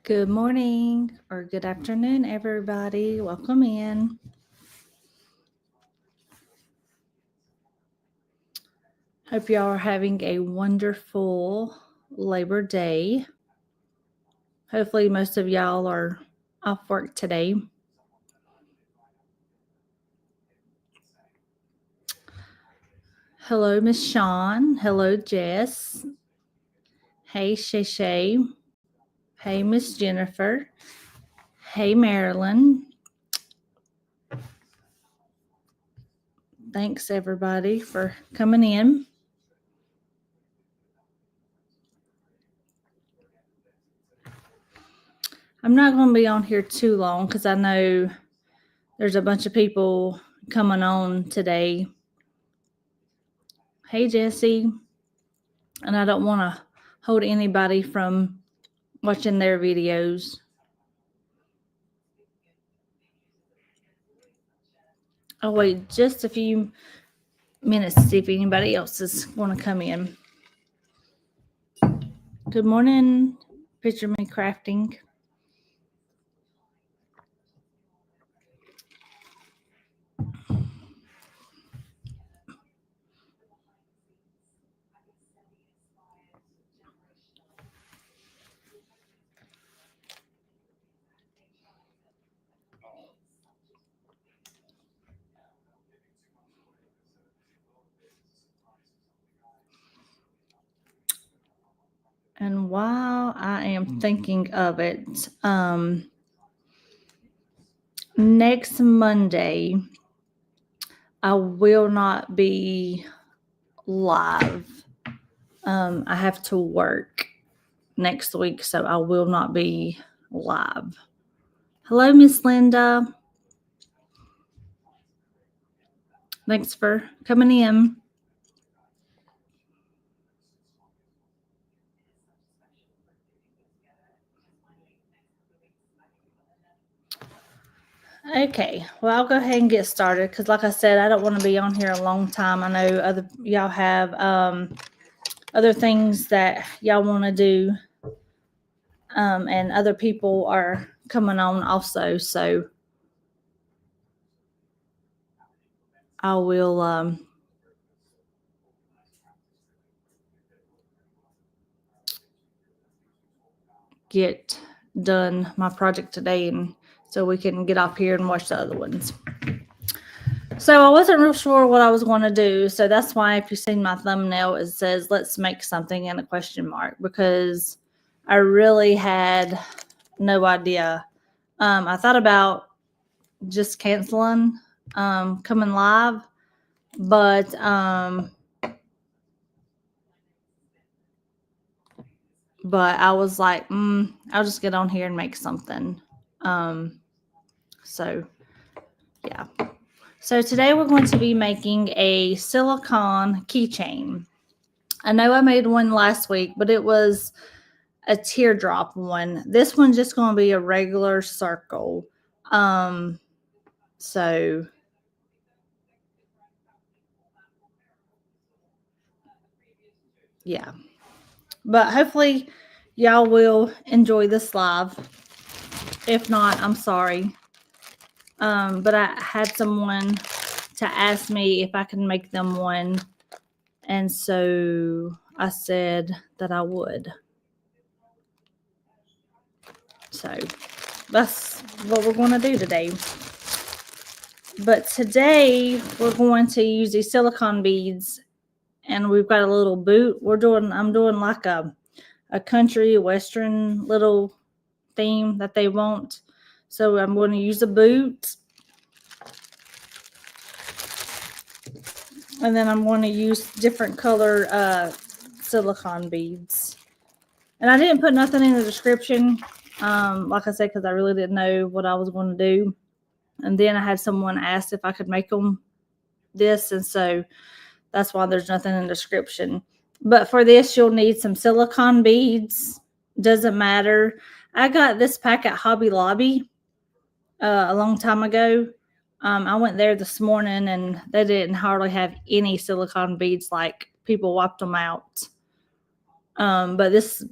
Good morning or good afternoon, everybody. Welcome in. Hope y'all are having a wonderful Labor Day. Hopefully, most of y'all are off work today. Hello, Miss Shawn. Hello, Jess. Hey, Shay Shay. Hey, Miss Jennifer. Hey, Marilyn. Thanks, everybody, for coming in. I'm not going to be on here too long because I know there's a bunch of people coming on today. Hey, Jesse. And I don't want to hold anybody from watching their videos. I'll wait just a few minutes to see if anybody else is going to come in. Good morning, Picture Me Crafting. And while I am thinking of it, next Monday, I will not be live. I have to work next week, so I will not be live. Hello, Miss Linda. Thanks for coming in. Okay, well, I'll go ahead and get started because, like I said, I don't want to be on here a long time. I know other y'all have other things that y'all want to do, and other people are coming on also. So I will get done my project today, and so we can get up here and watch the other ones. So I wasn't real sure what I was going to do. So that's why, if you've seen my thumbnail, it says "Let's make something" and a question mark, because I really had no idea. I thought about just canceling coming live, but I was like, I'll just get on here and make something. So yeah. So today we're going to be making a silicone keychain. I know I made one last week, but it was a teardrop one. This one's just going to be a regular circle. So yeah. But hopefully y'all will enjoy this live. If not, I'm sorry. But I had someone to ask me if I could make them one. And so I said that I would. So that's what we're going to do today. But today we're going to use these silicone beads, and we've got a little boot. I'm doing like a country western little theme that they want. So I'm going to use a boot. And then I'm going to use different color silicone beads. And I didn't put nothing in the description, like I said, because I really didn't know what I was going to do. And then I had someone ask if I could make them this, and so that's why there's nothing in the description. But for this, you'll need some silicone beads. Doesn't matter. I got this pack at Hobby Lobby a long time ago. I went there this morning, and they didn't hardly have any silicone beads. Like, people wiped them out. But this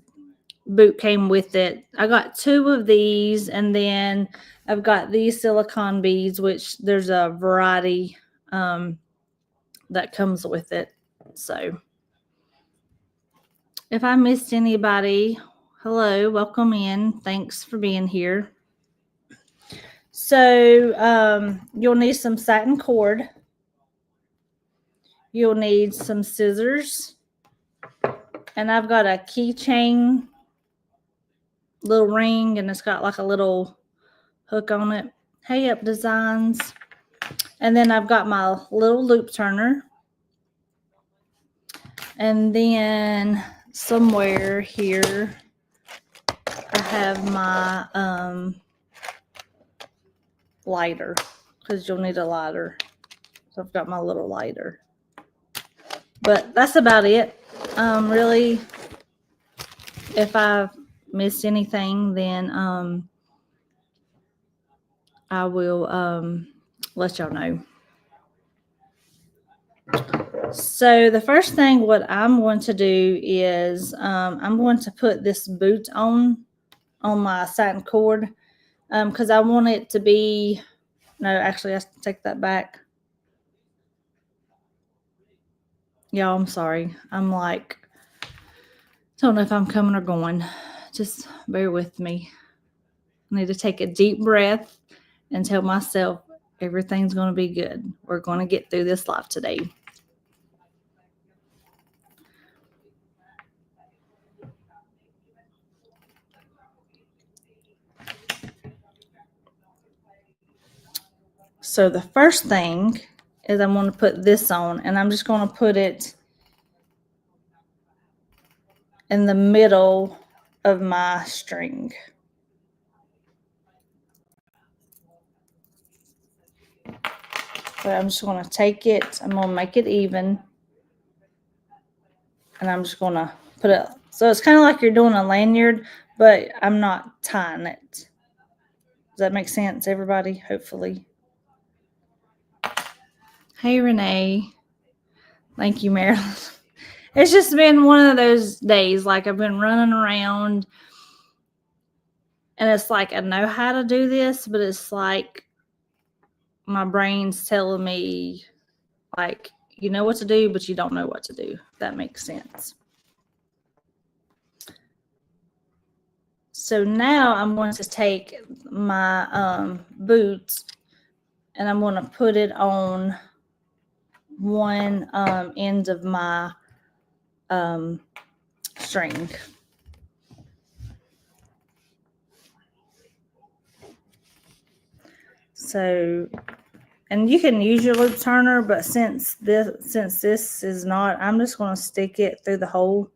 boot came with it. I got 2 of these, and then I've got these silicone beads, which there's a variety that comes with it. So if I missed anybody, hello, welcome in. Thanks for being here. So you'll need some satin cord. You'll need some scissors. And I've got a keychain little ring, and it's got like a little hook on it. Hey Up Designs. And then I've got my little loop turner. And then somewhere here I have my lighter, because you'll need a lighter. So I've got my little lighter. But that's about it. Really, if I've missed anything, then I will let y'all know. So the first thing what I'm going to do is I'm going to put this boot on my satin cord, because I want it to be, no, actually I take that back. Y'all, I'm sorry. I'm like, don't know if I'm coming or going. Just bear with me. I need to take a deep breath and tell myself everything's going to be good. We're going to get through this life today. So the first thing is I'm going to put this on, and I'm just going to put it in the middle of my string. So I'm just going to take it, I'm going to make it even, and I'm just going to put it, so it's kind of like you're doing a lanyard, but I'm not tying it. Does that make sense, everybody? Hopefully. Hey, Renee. Thank you, Marilyn. It's just been one of those days, like I've been running around, and it's like I know how to do this, but it's like my brain's telling me, like, you know what to do, but you don't know what to do. If that makes sense. So now I'm going to take my boots, and I'm going to put it on one end of my string. So, and you can use your loop turner, but since this is not, I'm just going to stick it through the hole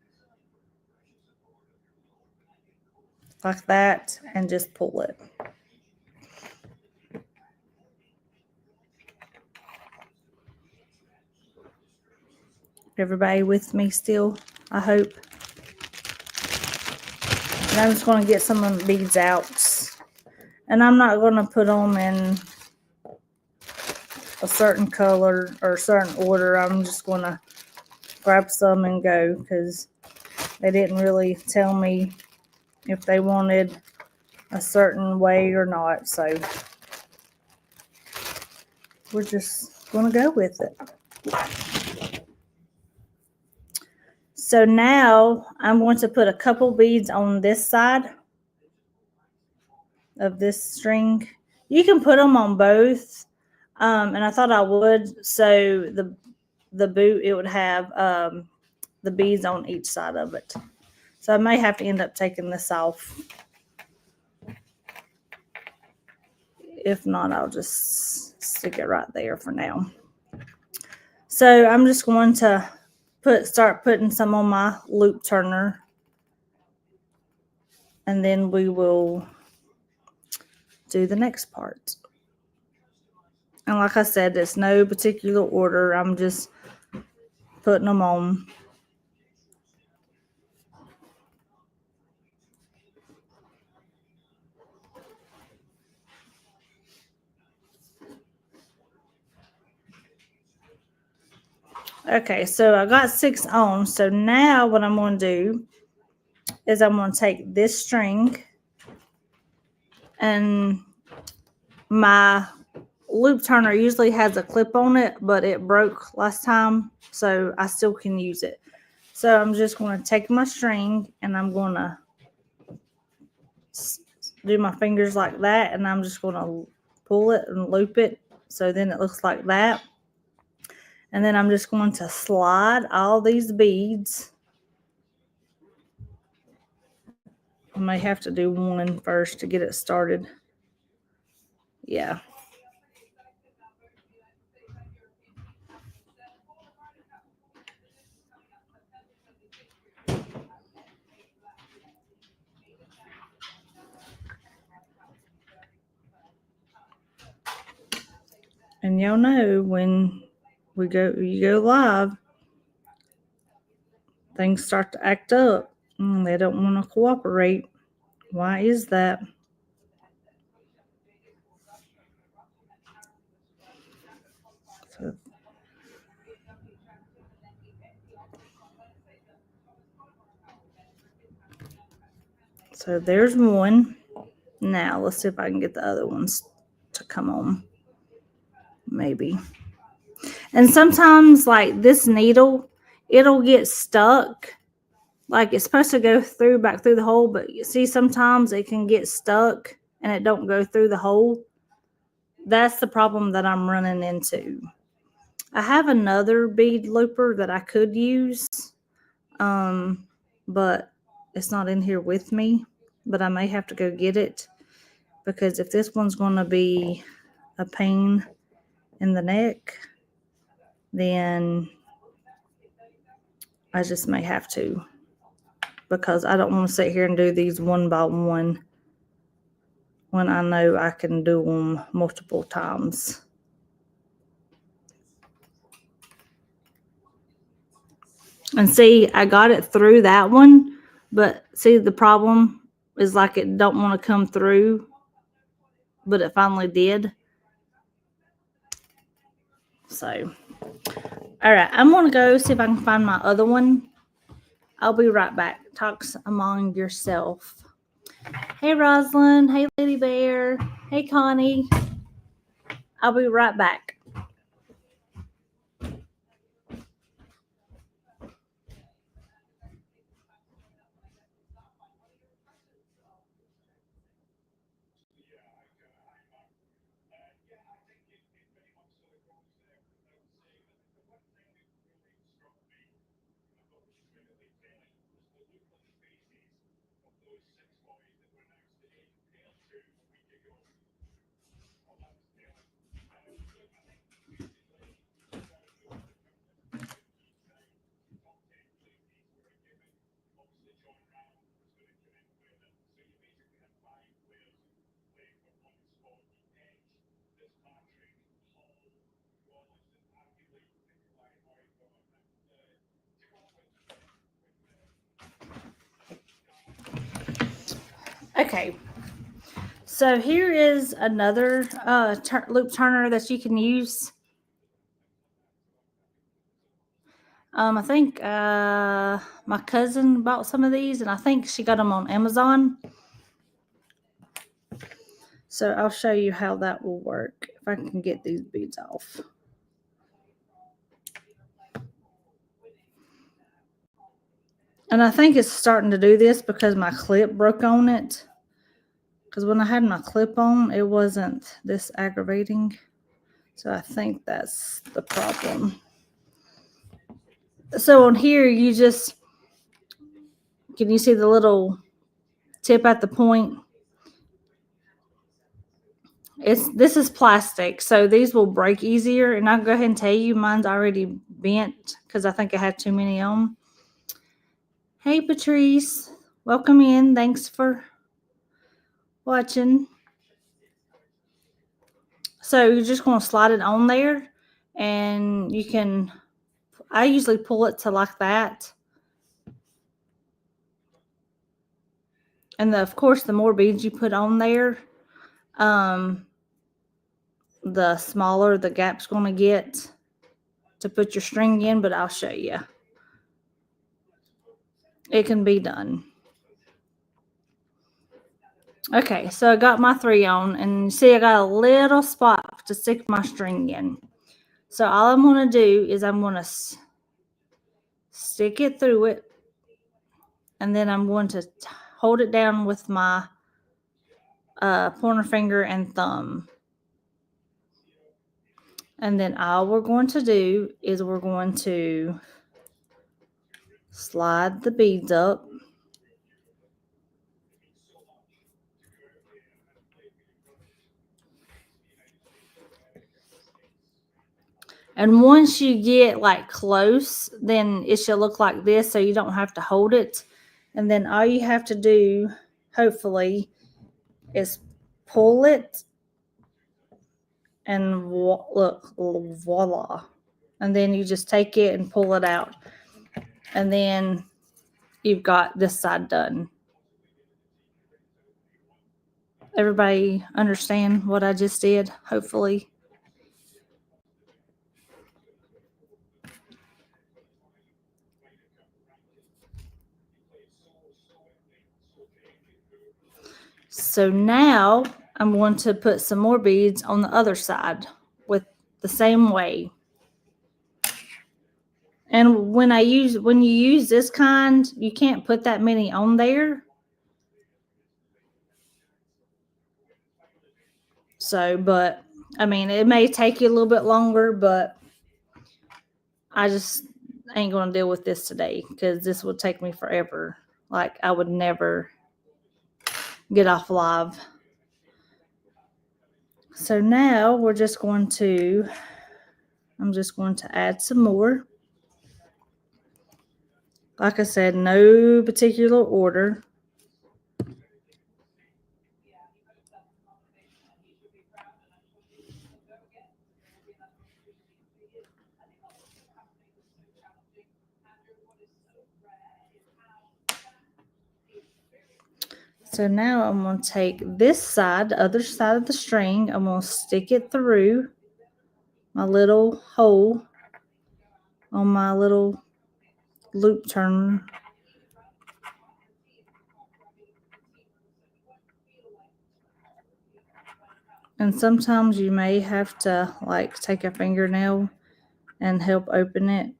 like that and just pull it. Everybody with me still, I hope. And I'm just going to get some of the beads out. And I'm not going to put them in a certain color or a certain order. I'm just going to grab some and go, because they didn't really tell me if they wanted a certain way or not. So we're just going to go with it. So now I'm going to put a couple beads on this side of this string. You can put them on both, and I thought I would. So the boot, it would have the beads on each side of it. So I may have to end up taking this off. If not, I'll just stick it right there for now. So I'm just going to start putting some on my loop turner, and then we will do the next part. And like I said, there's no particular order. I'm just putting them on. Okay, so I got 6 on. So now what I'm going to do is I'm going to take this string, and my loop turner usually has a clip on it, but it broke last time, so I still can use it. So I'm just going to take my string and I'm going to do my fingers like that, and I'm just going to pull it and loop it so then it looks like that. And then I'm just going to slide all these beads. I may have to do one first to get it started. Yeah. And y'all know when you go live, things start to act up. They don't want to cooperate. Why is that? So there's one. Now let's see if I can get the other ones to come on. Maybe. And sometimes, like this needle, it'll get stuck. Like it's supposed to go back through the hole, but you see sometimes it can get stuck and it don't go through the hole. That's the problem that I'm running into. I have another bead looper that I could use, but it's not in here with me. But I may have to go get it, because if this one's going to be a pain in the neck, then I just may have to, because I don't want to sit here and do these one by one when I know I can do them multiple times. And see, I got it through that one, but see, the problem is like it don't want to come through, but it finally did. So, all right, I'm going to go see if I can find my other one. I'll be right back. Talks among yourself. Hey, Rosalind. Hey, Lady Bear. Hey, Connie. I'll be right back. Okay, so here is another loop turner that you can use. I think my cousin bought some of these, and I think she got them on Amazon. So I'll show you how that will work if I can get these beads off. And I think it's starting to do this because my clip broke on it. Because when I had my clip on, it wasn't this aggravating. So I think that's the problem. So on here, you just, can you see the little tip at the point? This is plastic, so these will break easier. And I'll go ahead and tell you, mine's already bent because I think I had too many on. Hey, Patrice, welcome in. Thanks for watching. So you're just going to slide it on there, and you can, I usually pull it to like that. And of course, the more beads you put on there, the smaller the gap's going to get to put your string in, but I'll show you. It can be done. Okay, so I got my 3 on, and see I got a little spot to stick my string in. So all I'm going to do is I'm going to stick it through it, and then I'm going to hold it down with my pointer finger and thumb. And then all we're going to do is we're going to slide the beads up. And once you get like close, then it should look like this, so you don't have to hold it. And then all you have to do, hopefully, is pull it and look, voila. And then you just take it and pull it out. And then you've got this side done. Everybody understand what I just did? Hopefully. So now I'm going to put some more beads on the other side with the same way. And when you use this kind, you can't put that many on there. So, but I mean, it may take you a little bit longer, but I just ain't going to deal with this today because this would take me forever. Like I would never get off live. So now I'm just going to add some more. Like I said, no particular order. So now I'm going to take this side, the other side of the string, I'm going to stick it through my little hole on my little loop turner. And sometimes you may have to like take a fingernail and help open it.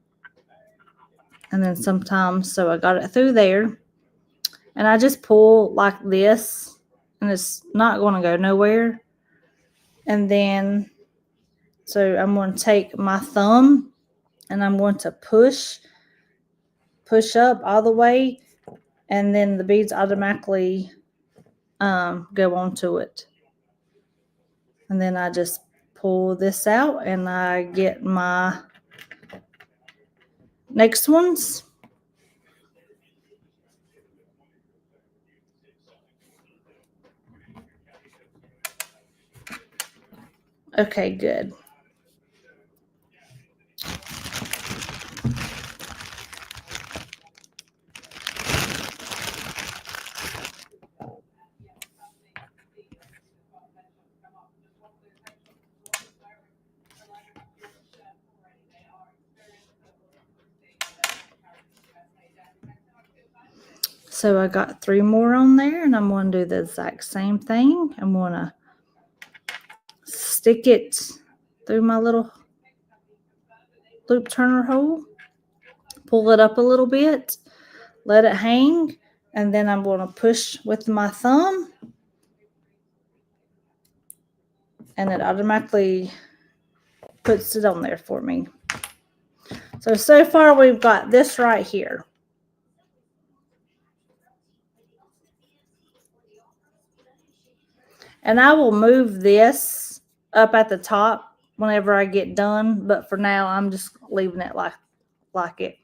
And then sometimes, so I got it through there. And I just pull like this, and it's not going to go nowhere. And then, so I'm going to take my thumb and I'm going to push up all the way, and then the beads automatically go onto it. And then I just pull this out and I get my next ones. Okay, good. So I got 3 more on there, and I'm going to do the exact same thing. I'm going to stick it through my little loop turner hole, pull it up a little bit, let it hang, and then I'm going to push with my thumb, and it automatically puts it on there for me. So far we've got this right here. And I will move this up at the top whenever I get done, but for now I'm just leaving it like it.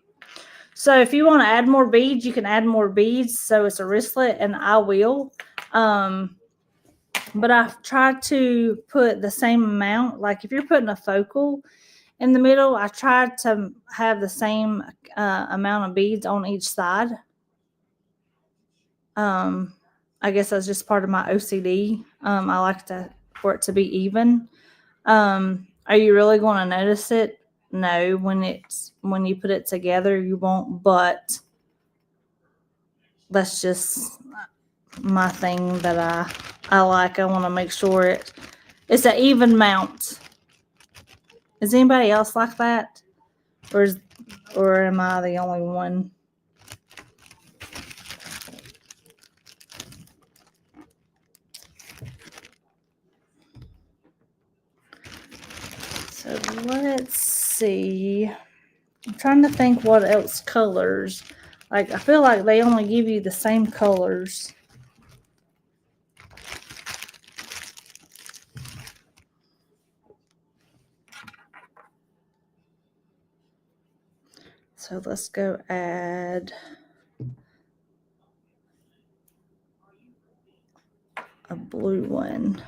So if you want to add more beads, you can add more beads. So it's a wristlet, and I will. But I've tried to put the same amount. Like if you're putting a focal in the middle, I tried to have the same amount of beads on each side. I guess that's just part of my OCD. I like for it to be even. Are you really going to notice it? No, when you put it together, you won't. But that's just my thing that I like. I want to make sure it's an even mount. Is anybody else like that? Or am I the only one? So let's see. I'm trying to think what else colors. Like, I feel like they only give you the same colors. So let's go add a blue one.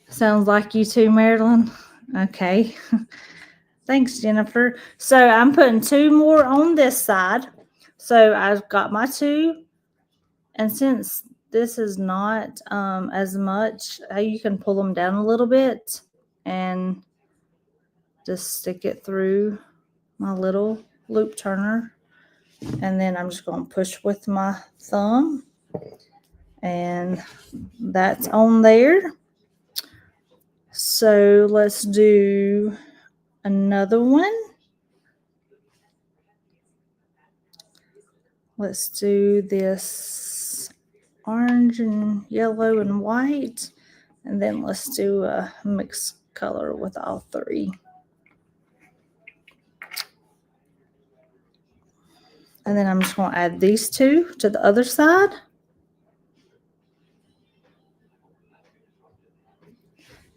Sounds like you too, Marilyn. Okay. Thanks, Jennifer. So I'm putting 2 more on this side. So I've got my 2. And since this is not as much, you can pull them down a little bit and just stick it through my little loop turner. And then I'm just going to push with my thumb. And that's on there. So let's do another one. Let's do this orange and yellow and white. And then let's do a mixed color with all 3. And then I'm just going to add these 2 to the other side.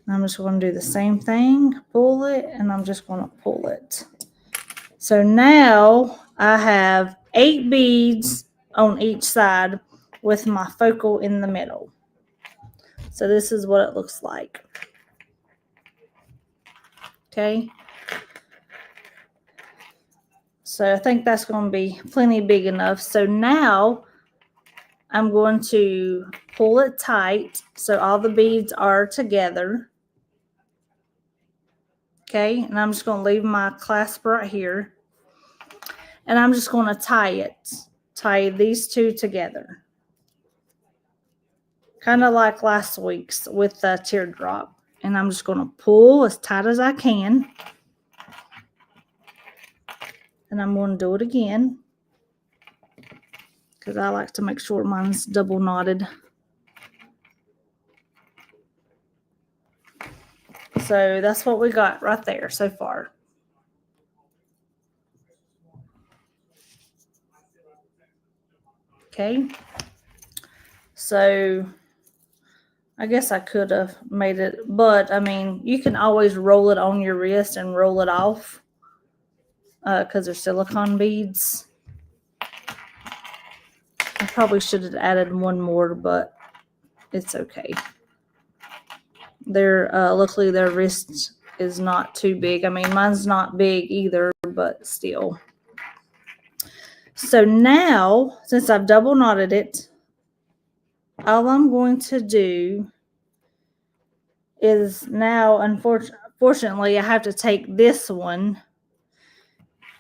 I'm just going to do the same thing, pull it, and I'm just going to pull it. So now I have 8 beads on each side with my focal in the middle. So this is what it looks like. Okay. So I think that's going to be plenty big enough. So now I'm going to pull it tight so all the beads are together. Okay, and I'm just going to leave my clasp right here. And I'm just going to tie these 2 together. Kind of like last week's with the teardrop. And I'm just going to pull as tight as I can. And I'm going to do it again, because I like to make sure mine's double knotted. So that's what we got right there so far. Okay. So I guess I could have made it, but I mean, you can always roll it on your wrist and roll it off because they're silicone beads. I probably should have added 1 more, but it's okay. Luckily their wrist is not too big. I mean, mine's not big either, but still. So now, since I've double knotted it, all I'm going to do is now, unfortunately, I have to take this one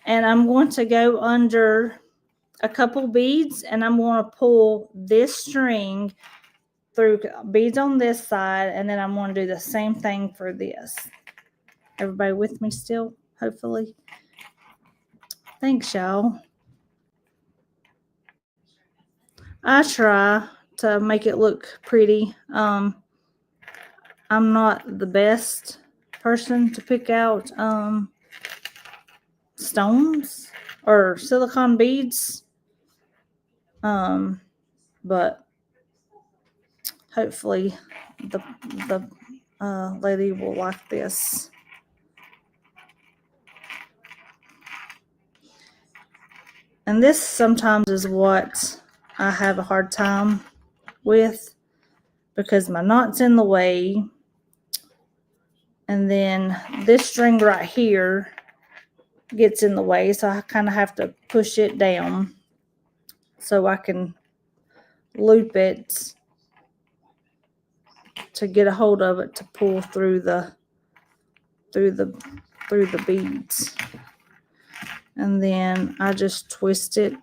and I'm going to go under a couple beads and I'm going to pull this string through beads on this side, and then I'm going to do the same thing for this. Everybody with me still, hopefully? Thanks, y'all. I try to make it look pretty. I'm not the best person to pick out stones or silicone beads, but hopefully the lady will like this. And this sometimes is what I have a hard time with, because my knot's in the way. And then this string right here gets in the way, so I kind of have to push it down so I can loop it to get a hold of it to pull through the beads. And then I just twist it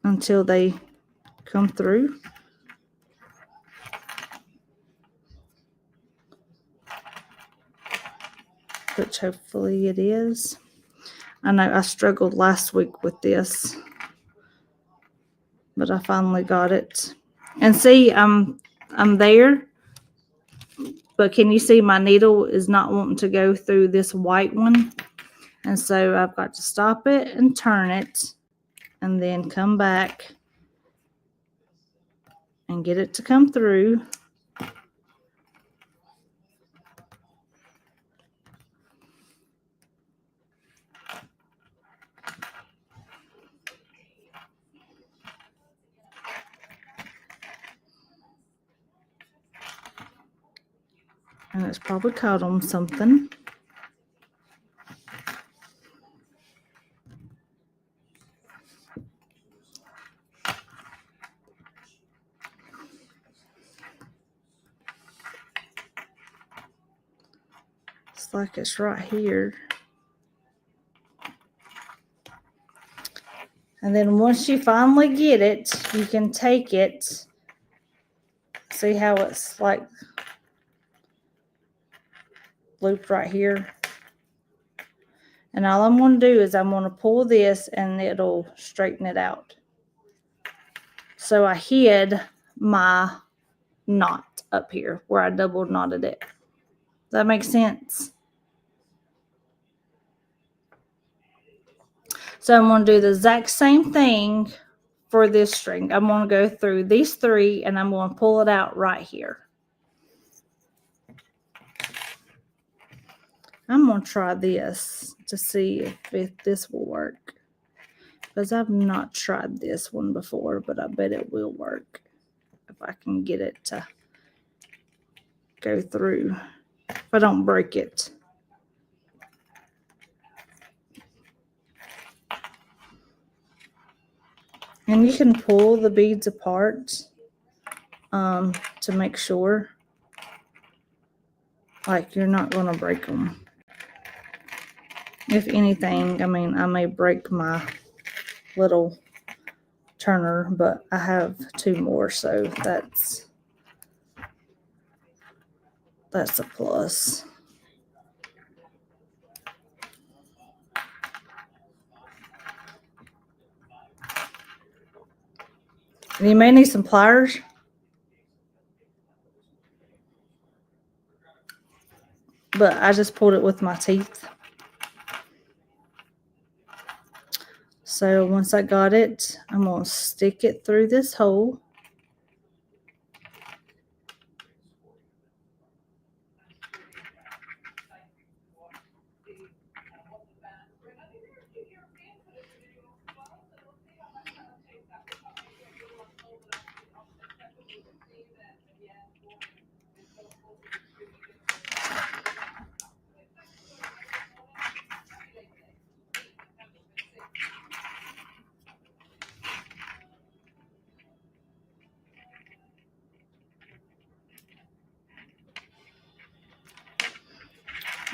until they come through. Which hopefully it is. I know I struggled last week with this, but I finally got it. And see, I'm there, but can you see my needle is not wanting to go through this white one? And so I've got to stop it and turn it and then come back and get it to come through. And it's probably caught on something. It's like it's right here. And then once you finally get it, you can take it. See how it's like looped right here? And all I'm going to do is I'm going to pull this and it'll straighten it out. So I hid my knot up here where I double knotted it. Does that make sense? So I'm going to do the exact same thing for this string. I'm going to go through these three and I'm going to pull it out right here. I'm going to try this to see if this will work. Because I've not tried this one before, but I bet it will work if I can get it to go through. If I don't break it. And you can pull the beads apart to make sure like you're not going to break them. If anything, I mean, I may break my little turner, but I have two more, so that's a plus. And you may need some pliers. But I just pulled it with my teeth. So once I got it, I'm going to stick it through this hole.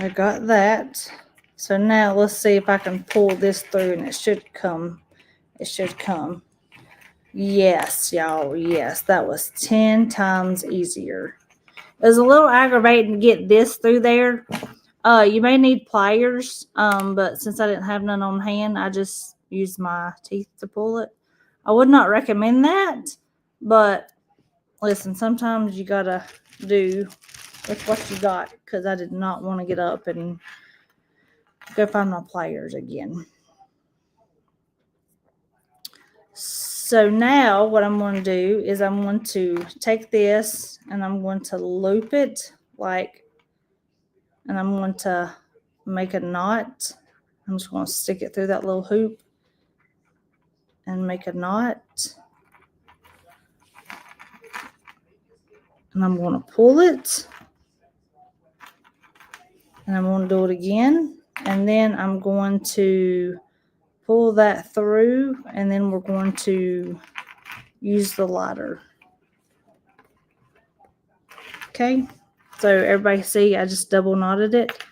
I got that. So now let's see if I can pull this through and it should come. It should come. Yes, y'all. Yes, that was 10 times easier. It was a little aggravating to get this through there. You may need pliers, but since I didn't have none on hand, I just used my teeth to pull it. I would not recommend that, but listen, sometimes you gotta do with what you got, because I did not want to get up and go find my pliers again. So now what I'm going to do is I'm going to take this and I'm going to loop it and I'm going to make a knot. I'm just going to stick it through that little hoop and make a knot. And I'm going to pull it. And I'm going to do it again. And then I'm going to pull that through. And then we're going to use the lighter. Okay. So everybody see, I just double knotted it.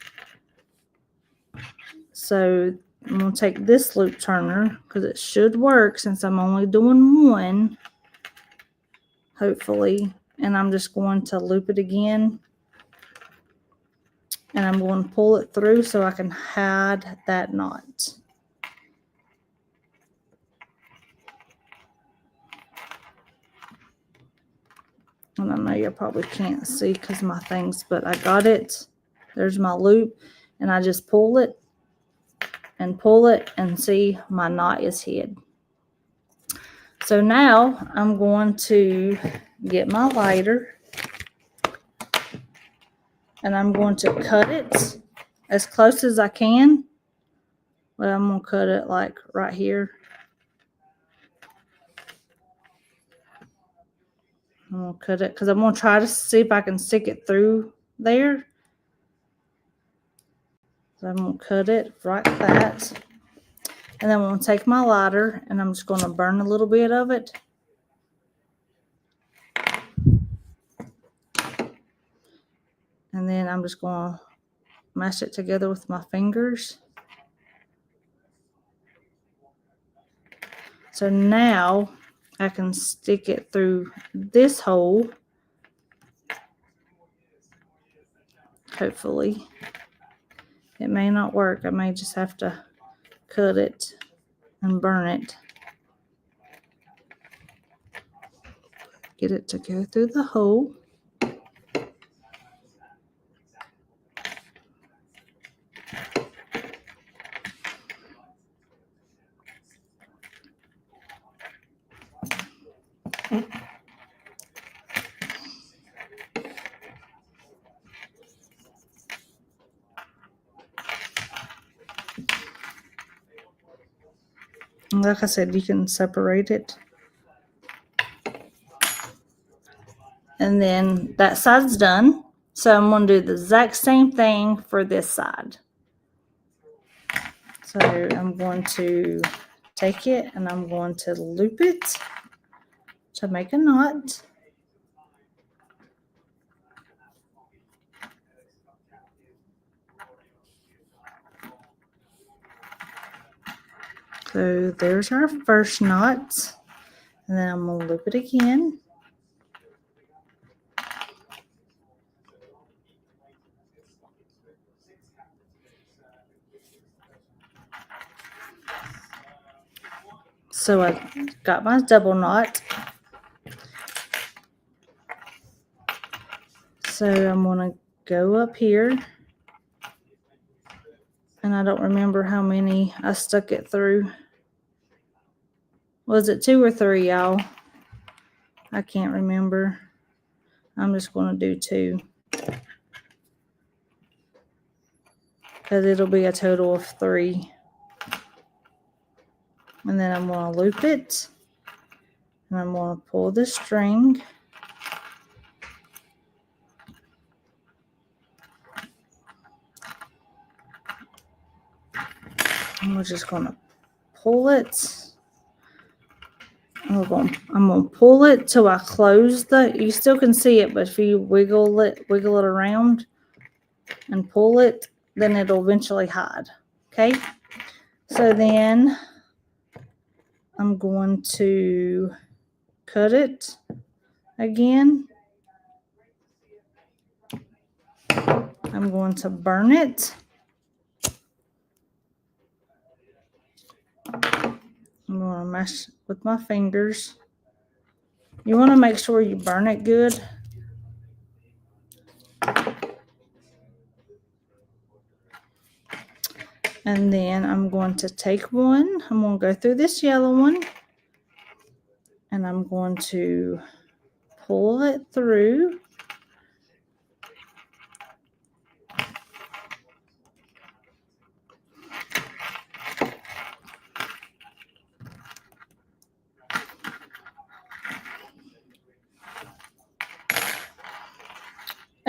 So I'm going to take this loop turner because it should work since I'm only doing one, hopefully. And I'm just going to loop it again. And I'm going to pull it through so I can hide that knot. And I know you probably can't see because my things, but I got it. There's my loop. And I just pull it and see my knot is hid. So now I'm going to get my lighter and I'm going to cut it as close as I can. Well, I'm going to cut it like right here. I'm going to cut it because I'm going to try to see if I can stick it through there. So I'm going to cut it like that. And then I'm going to take my lighter and I'm just going to burn a little bit of it. And then I'm just going to mash it together with my fingers. So now I can stick it through this hole. Hopefully. It may not work. I may just have to cut it and burn it. Get it to go through the hole. And like I said, you can separate it. And then that side's done. So I'm going to do the exact same thing for this side. So I'm going to take it and I'm going to loop it to make a knot. So there's our first knot. And then I'm going to loop it again. So I got my double knot. So I'm going to go up here. And I don't remember how many I stuck it through. Was it 2 or 3, y'all? I can't remember. I'm just going to do 2. Because it'll be a total of 3. And then I'm going to loop it. And I'm going to pull the string. And we're just going to pull it. I'm going to pull it till I close you still can see it, but if you wiggle it around and pull it, then it'll eventually hide. Okay. So then I'm going to cut it again. I'm going to burn it. I'm going to mash with my fingers. You want to make sure you burn it good. And then I'm going to take one. I'm going to go through this yellow one. And I'm going to pull it through.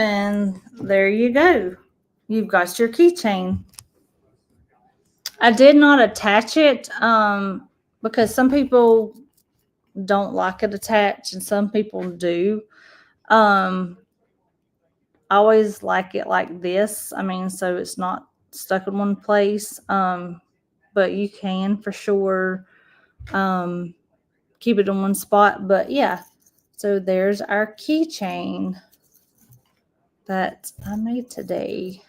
And there you go. You've got your keychain. I did not attach it because some people don't like it attached and some people do. I always like it like this. I mean, so it's not stuck in one place. but you can for sure keep it in one spot. But yeah, so there's our keychain that I made today.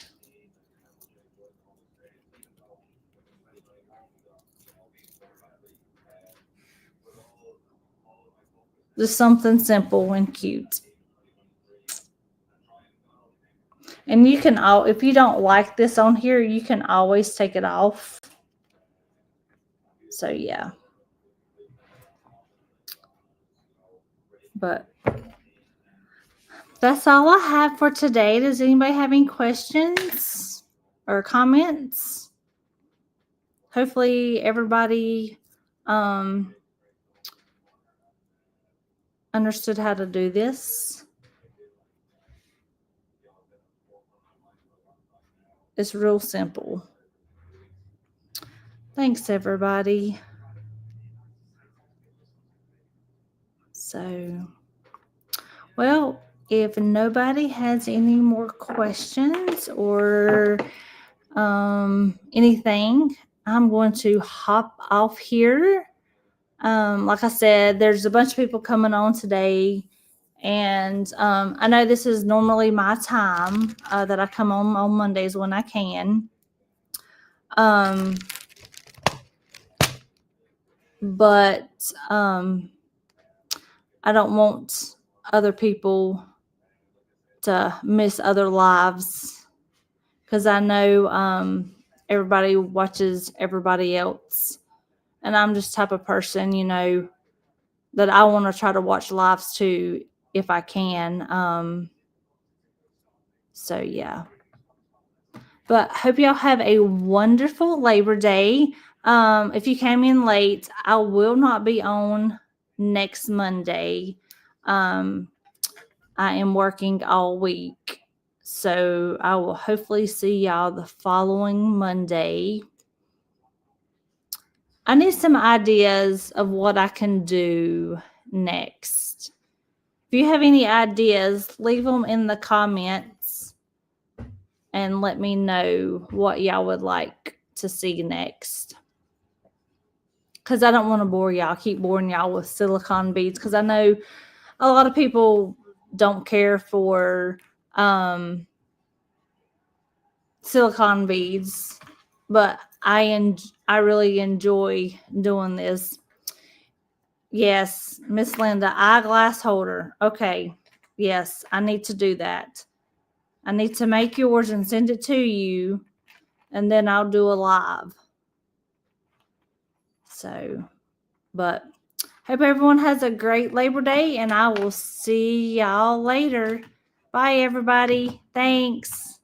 Just something simple and cute. And you can if you don't like this on here, you can always take it off. So yeah. But that's all I have for today. Does anybody have any questions or comments? Hopefully everybody understood how to do this. It's real simple. Thanks, everybody. So, well, if nobody has any more questions or anything, I'm going to hop off here. Like I said, there's a bunch of people coming on today. And I know this is normally my time that I come on Mondays when I can. But I don't want other people to miss other lives because I know everybody watches everybody else. And I'm just type of person, that I want to try to watch lives too if I can. So yeah. But hope y'all have a wonderful Labor Day. If you came in late, I will not be on next Monday. I am working all week. So I will hopefully see y'all the following Monday. I need some ideas of what I can do next. If you have any ideas, leave them in the comments and let me know what y'all would like to see next. Because I don't want to bore y'all, keep boring y'all with silicone beads. Because I know a lot of people don't care for silicone beads, but I really enjoy doing this. Yes, Miss Linda, eyeglass holder. Okay. Yes, I need to do that. I need to make yours and send it to you, and then I'll do a live. So, but hope everyone has a great Labor Day, and I will see y'all later. Bye, everybody. Thanks.